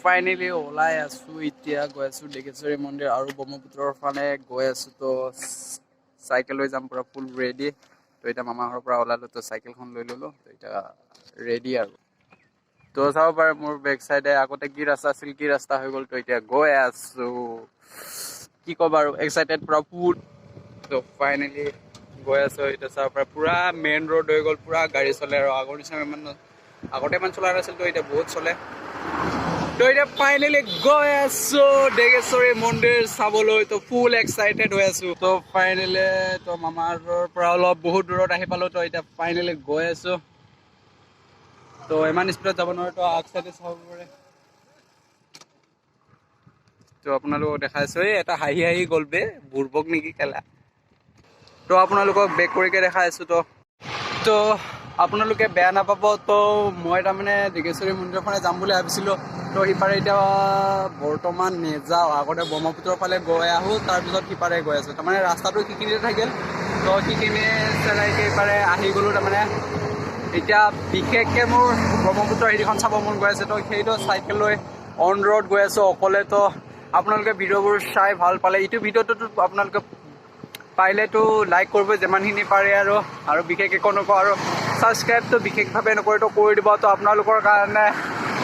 finally ওলাই আছো এতিয়া গৈ আছো ডেকেশ্বৰী মন্দিৰ আৰু ব্ৰহ্মপুত্ৰৰ ফালে গৈ আছো তো চাইকেল লৈ যাম পুৰা ফুল ৰেডি তো এতিয়া মামাৰ ঘৰৰ পৰা ওলালো তো চাইকেলখন লৈ ললো তো এতিয়া ৰেডি আৰু তো চাব পাৰে মোৰ বেক চাইডে আগতে কি ৰাস্তা আছিল কি ৰাস্তা হৈ গ'ল তো এতিয়া গৈ আছো কি ক'ব আৰু এক্সাইটেড পুৰা ফুল তো ফাইনেলি গৈ আছো এতিয়া চাব পাৰে পুৰা মেইন ৰোড হৈ গ'ল পুৰা গাড়ী চলে আৰু আগৰ নিচিনা ইমান আগতে ইমান চলা নাছিল তো এতিয়া বহুত চলে তো এতিয়া ফাইনেলি গৈ আছো ডেকেশ্বৰী মন্দিৰ চাবলৈ তো ফুল এক্সাইটেড হৈ আছো তো ফাইনেলি তো মামাৰ পৰা অলপ বহুত দূৰত আহি পালো তো এতিয়া ফাইনেলি গৈ আছো তো ইমান স্পীডত যাব নোৱাৰে তো আগ চাইডে চাব পাৰে তো আপোনালোকক দেখাইছো এই এটা হাঁহি হাঁহি গ'ল বে বুৰ্বক নেকি কেলা তো আপোনালোকক বেক কৰিকে দেখাই আছো তো আপোনালোকে বেয়া নাপাব তো মই তাৰমানে ডেকেশ্বৰী মন্দিৰৰ ফালে যাম বুলি ভাবিছিলোঁ তো সিপাৰে এতিয়া বৰ্তমান নেযাওঁ আগতে ব্ৰহ্মপুত্ৰৰ ফালে গৈ আহোঁ তাৰপিছত সিপাৰে গৈ আছোঁ তাৰমানে ৰাস্তাটো সেইখিনিতে থাকিল তো সেইখিনি চেৰাইকে সিপাৰে আহি গ'লোঁ তাৰমানে এতিয়া বিশেষকৈ মোৰ ব্ৰহ্মপুত্ৰৰ হেৰিখন চাব মন গৈ আছে তো সেইটো চাইকেল লৈ অন ৰোড গৈ আছোঁ অকলে তো আপোনালোকে ভিডিঅ'বোৰ চাই ভাল পালে এইটো ভিডিঅ'টোতো আপোনালোকে পাৰিলেতো লাইক কৰিব যিমানখিনি পাৰে আৰু বিশেষকৈ একো নকওঁ আৰু ছাবস্ক্ৰাইবটো বিশেষভাৱে নকৰি তো কৰি দিব তো আপোনালোকৰ কাৰণে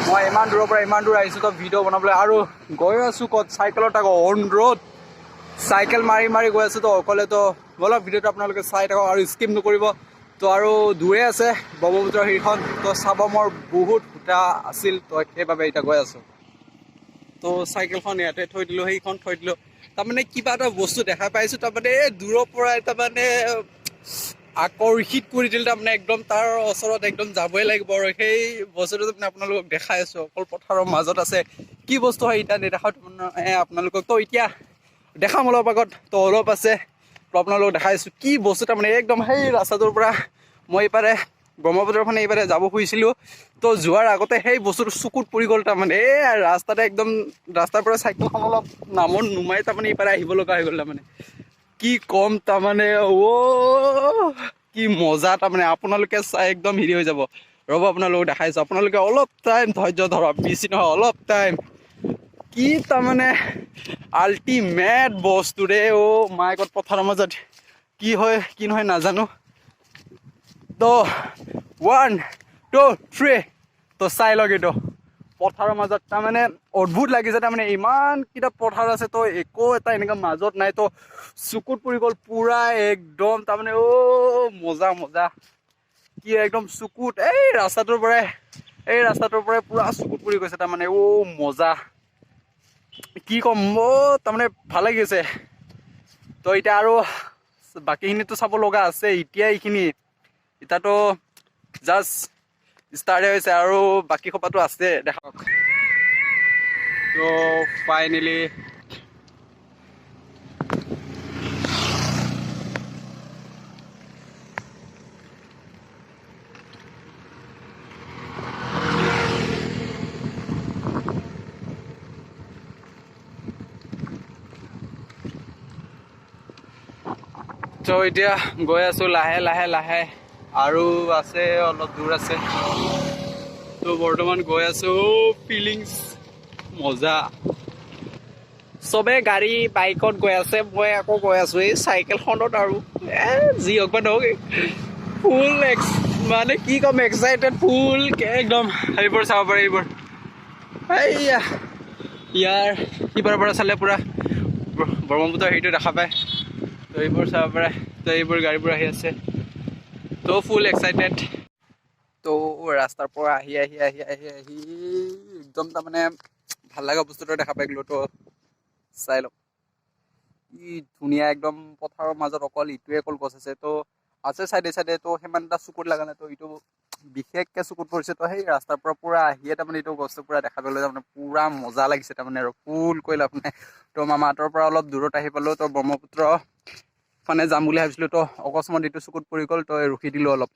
মই ইমান দূৰৰ পৰা ইমান দূৰ আহিছোঁ তো ভিডিঅ' বনাবলৈ আৰু গৈ আছোঁ ক'ত চাইকেলত আকৌ অন ৰোড চাইকেল মাৰি মাৰি গৈ আছোঁ তো অকলে তো বলক ভিডিঅ'টো আপোনালোকে চাই থাকক আৰু স্কিপ নকৰিব তো আৰু দূৰে আছে ব্ৰহ্মপুত্ৰৰ হেৰিখন তো চাব মোৰ বহুত সূতা আছিল তো সেইবাবে এতিয়া গৈ আছোঁ তো চাইকেলখন ইয়াতে থৈ দিলোঁ সেইখন থৈ দিলোঁ তাৰমানে কিবা এটা বস্তু দেখা পাইছোঁ তাৰমানে এই দূৰৰ পৰা তাৰমানে আকৰ্ষিত কৰি দিলে তাৰমানে একদম তাৰ ওচৰত একদম যাবই লাগিব আৰু সেই বস্তুটো তাৰমানে আপোনালোকক দেখাই আছোঁ অকল পথাৰৰ মাজত আছে কি বস্তু হয় এতিয়া নেদেখাওঁ আপোনালোকক তো এতিয়া দেখাম অলপ আগত তো অলপ আছে তো আপোনালোকক দেখাইছোঁ কি বস্তু তাৰমানে একদম সেই ৰাস্তাটোৰ পৰা মই এইপাৰে ব্ৰহ্মপুত্ৰৰ ফালে এইবাৰে যাব খুজিছিলোঁ তো যোৱাৰ আগতে সেই বস্তুটো চকুত পৰি গ'ল তাৰমানে এই ৰাস্তাতে একদম ৰাস্তাৰ পৰা চাইকেলখন অলপ নামত নুমাই তাৰমানে এইপাৰে আহিব লগা হৈ গ'ল তাৰমানে কি ক'ম তাৰমানে কি মজা তাৰমানে আপোনালোকে চাই একদম হেৰি হৈ যাব ৰ'ব আপোনালোকক দেখাইছোঁ আপোনালোকে অলপ টাইম ধৈৰ্য ধৰক বেছি নহয় অলপ টাইম কি তাৰমানে আল্টিমেট বস্তু ৰে মাইকত পথাৰৰ মাজত কি হয় কি নহয় নাজানো তো 1 2 3 তো চাই লওক এইটো পথাৰৰ মাজত তাৰমানে অদ্ভুত লাগিছে তাৰমানে ইমানকেইটা পথাৰ আছে তো একো এটা এনেকুৱা মাজত নাই তো চকুত পৰি গ'ল পুৰা একদম তাৰমানে মজা মজা কি একদম চকুত এই ৰাস্তাটোৰ পৰাই পুৰা চকুত পৰি গৈছে তাৰমানে মজা কি ক'ম তাৰমানে ভাল লাগিছে তো এতিয়া আৰু বাকীখিনিতো চাব লগা আছে এতিয়া এইখিনি এতিয়াতো জাষ্ট ষ্টাৰ্ট হৈছে আৰু বাকী সোপাটো আছে দেখাওক তো ফাইনেলি তো এতিয়া গৈ আছোঁ লাহে লাহে লাহে আৰু আছে অলপ দূৰ আছে তো বৰ্তমান গৈ আছোঁ ফিলিংছ মজা চবে গাড়ী বাইকত গৈ আছে মই আকৌ গৈ আছোঁ এই চাইকেলখনত আৰু যি হওক বা নহওক ফুল মানে কি ক'ম এক্সাইটেড ফুল একদম সেইবোৰ চাব পাৰে এইবোৰ এইয়া ইয়াৰ সিপাৰৰ পৰা চালে পুৰা ব্ৰহ্মপুত্ৰৰ হেৰিটো দেখা পায় তো এইবোৰ চাব পাৰে তো এইবোৰ গাড়ীবোৰ আহি আছে তো ফুল এক্সাইটেড তো ৰাস্তাৰ পৰা আহি একদম তাৰমানে ভাল লগা বস্তুটো দেখা পাই গ'লো তো চাই লওক কি ধুনীয়া একদম পথাৰৰ মাজত অকল ইটোৱে অকল গছ আছে তো আছে চাইডে চাইডে তো সিমান এটা চকুত লগা নাই তো এইটো বিশেষকৈ চকুত পৰিছে তো সেই ৰাস্তাৰ পৰা পুৰা আহিয়ে তাৰমানে এইটো বস্তু পুৰা দেখা পালে তাৰমানে পুৰা মজা লাগিছে তাৰমানে আৰু ফুল কৰিলে আপুনি তো মামাহঁতৰ পৰা অলপ দূৰত আহি পালোঁ তো ব্ৰহ্মপুত্ৰ ফালে যাম বুলি ভাবিছিলোঁ তো অকস্মাত এইটো চকুত পৰি গ'ল তো ৰখি দিলোঁ অলপ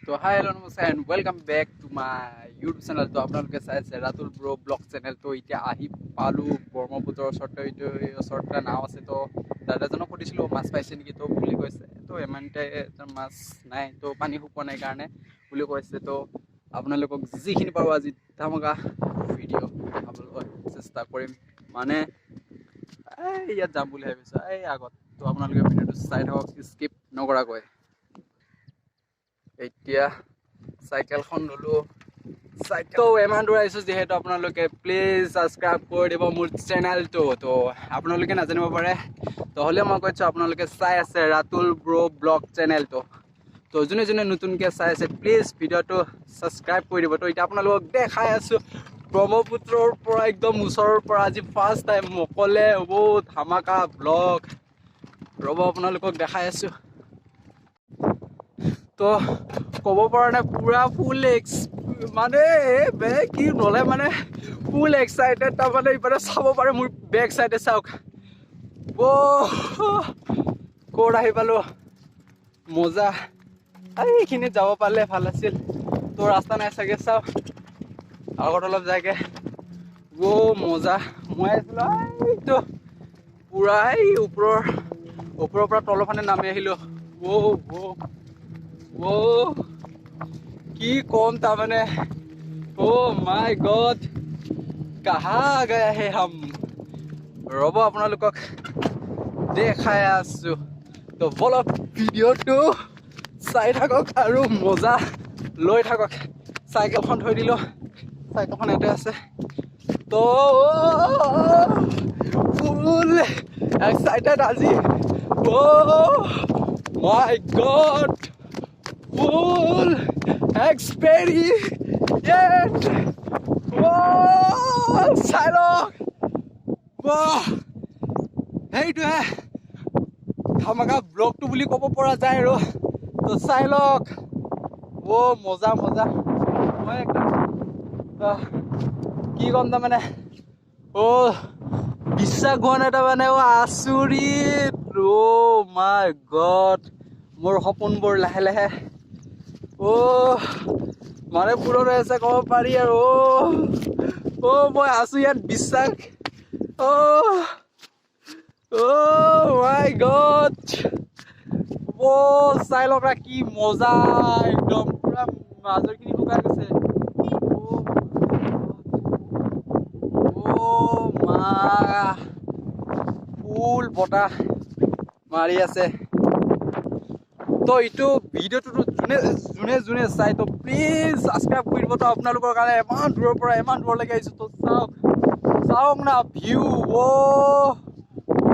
তো হাই হেল্ল' নমস্কাৰ and welcome back to my YouTube channel তো আপোনালোকে চাই আছে ৰাতুল ব্ৰ ব্লগ চেনেল তো এতিয়া আহি পালোঁ ব্ৰহ্মপুত্ৰৰ ওচৰত তো এইটো ওচৰত এটা নাও আছে তো দাদাজনক সুধিছিলোঁ মাছ পাইছে নেকি তো বুলি কৈছে তো ইমানতে মাছ নাই তো পানী শুকোৱা নাই কাৰণে বুলি কৈছে তো আপোনালোকক যিখিনি পাৰোঁ আজি ধামাকা ভিডিঅ' দেখাবলৈ চেষ্টা কৰিম মানে ইয়াত যাম বুলি ভাবিছোঁ এই আগত তো আপোনালোকে ভিডিঅ'টো চাই থাকক স্কিপ নকৰাকৈ এতিয়া চাইকেলখন ল'লোঁ তো ইমান দূৰ আহিছোঁ যিহেতু আপোনালোকে প্লিজ ছাবস্ক্ৰাইব কৰি দিব মোৰ চেনেলটো তো আপোনালোকে নাজানিব পাৰে তো হ'লেও মই কৈছোঁ আপোনালোকে চাই আছে ৰাতুল ব্ৰ' ব্লগ চেনেলটো তো যোনে যোনে নতুনকৈ চাই আছে প্লিজ ভিডিঅ'টো ছাবস্ক্ৰাইব কৰি দিব তো এতিয়া আপোনালোকক দেখাই আছোঁ ব্ৰহ্মপুত্ৰৰ পৰা একদম ওচৰৰ পৰা আজি ফাৰ্ষ্ট টাইম অকলে হ'ব ধামাকা ব্লগ ৰ'ব আপোনালোকক দেখাই আছোঁ তো ক'ব পৰা নাই পুৰা ফুল মানে কি নলে মানে ফুল এক্সাইটেড তাৰমানে ইফালে চাব পাৰে মোৰ বেক চাইডে চাওক ক'ত আহি পালোঁ মজা এইখিনিত যাব পাৰিলে ভাল আছিল তো ৰাস্তা নাই চাগে চাওক আগত অলপ যায়গৈ মজা মই আহিছিলোঁ এইটো পুৰা এই ওপৰৰ পৰা তলৰ ফালে নামি আহিলোঁ কি কম তাৰমানে মাই গড কাহা গয়া হে হাম ৰ'ব আপোনালোকক দেখাই আছোঁ তো বলক ভিডিঅ'টো চাই থাকক আৰু মজা লৈ থাকক চাইকেলখন থৈ দিলোঁ চাইকেলখন ইয়াতে আছে তো ফুল এক্সাইটেড আজি মাই গড full experience চাই লওক সেইটোহে ধামাকা ব্লগটো বুলি ক'ব পৰা যায় আৰু তো চাই লওক মজা মই একদম কি ক'ম তাৰমানে বিশ্বাস হোৱা নাই তাৰমানে আচৰিত মাই গড মোৰ সপোনবোৰ লাহে লাহে মানে পূৰণ হৈ আছে ক'ব পাৰি আৰু মই আছোঁ ইয়াত বিশ্বাস মাই গড চাই লওক কি মজা একদম পুৰা মাজৰখিনি শুকাই গৈছে ফুল বতাহ মাৰি আছে তো এইটো ভিডিঅ'টো যোনে চাই তো প্লিজ ছাবস্ক্ৰাইব কৰি দিব তো আপোনালোকৰ কাৰণে ইমান দূৰৰ পৰা ইমান দূৰলৈকে আহিছোঁ তো চাওক না ভিউ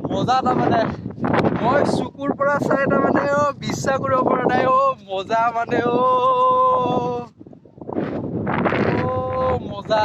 মজা তাৰমানে মই চকুৰ পৰা চাই তাৰমানে বিশ্বাস কৰিব পৰা নাই মজা মানে মজা